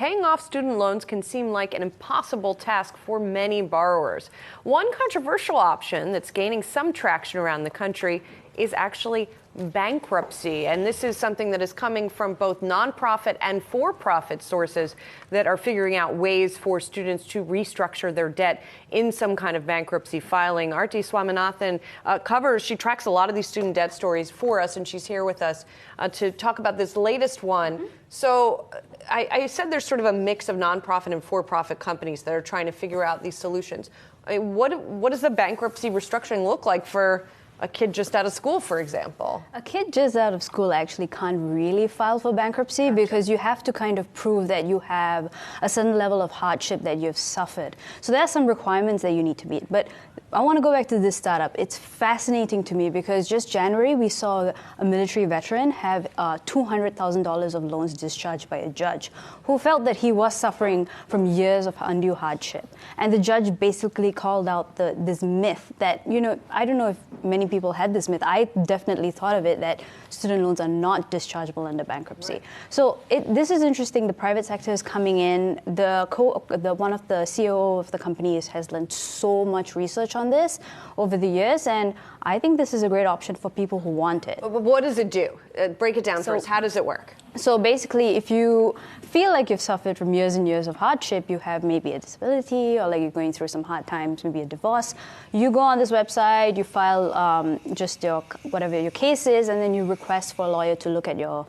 paying off student loans can seem like an impossible task for many borrowers. One controversial option that's gaining some traction around the country is actually bankruptcy. And this is something that is coming from both nonprofit and for-profit sources that are figuring out ways for students to restructure their debt in some kind of bankruptcy filing. Aarthi Swaminathan she tracks a lot of these student debt stories for us, and she's here with us to talk about this latest one. Mm-hmm. So I said there's sort of a mix of nonprofit and for-profit companies that are trying to figure out these solutions. What does the bankruptcy restructuring look like for a kid just out of school, for example? A kid just out of school actually can't really file for bankruptcy because you have to kind of prove that you have a certain level of hardship that you've suffered. So there are some requirements that you need to meet. But I want to go back to this startup. It's fascinating to me because just January, we saw a military veteran have $200,000 of loans discharged by a judge who felt that he was suffering from years of undue hardship. And the judge basically called out this myth that, I don't know if many people had this myth. I definitely thought of it that student loans are not dischargeable under bankruptcy. Right. So this is interesting. The private sector is coming in. One of the CEO of the company has done so much research on this over the years, and I think this is a great option for people who want it. But what does it do? Break it down for us. How does it work? So basically, if you feel like you've suffered from years and years of hardship, you have maybe a disability or like you're going through some hard times, maybe a divorce, you go on this website, you file just whatever your case is, and then you request for a lawyer to look at your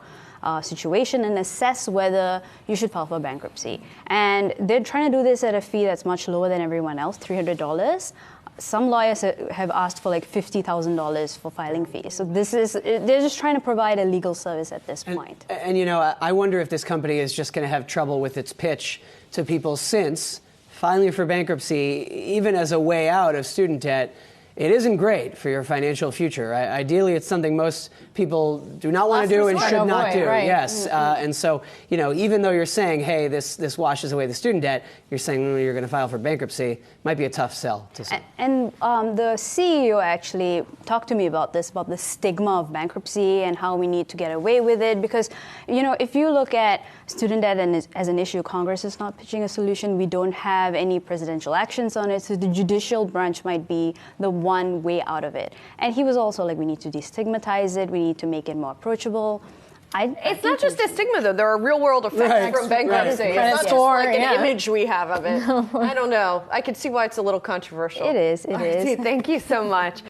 situation and assess whether you should file for bankruptcy. And they're trying to do this at a fee that's much lower than everyone else, $300. Some lawyers have asked for like $50,000 for filing fees. So they're just trying to provide a legal service at this point. And I wonder if this company is just going to have trouble with its pitch to people, since filing for bankruptcy, even as a way out of student debt, it isn't great for your financial future. Ideally, it's something most people do not want to do and should not do. Right. Yes. Mm-hmm. And so, even though you're saying, hey, this washes away the student debt, you're saying you're going to file for bankruptcy, might be a tough sell to some. And the CEO actually talked to me about this, about the stigma of bankruptcy and how we need to get away with it. Because, if you look at student debt as an issue, Congress is not pitching a solution. We don't have any presidential actions on it. So the judicial branch might be the one way out of it. And he was also like, we need to destigmatize it. We need to make it more approachable. It's not just a stigma, though. There are real-world effects from bankruptcy. Right. It's not just like an image we have of it. I don't know. I can see why it's a little controversial. It is. Thank you so much.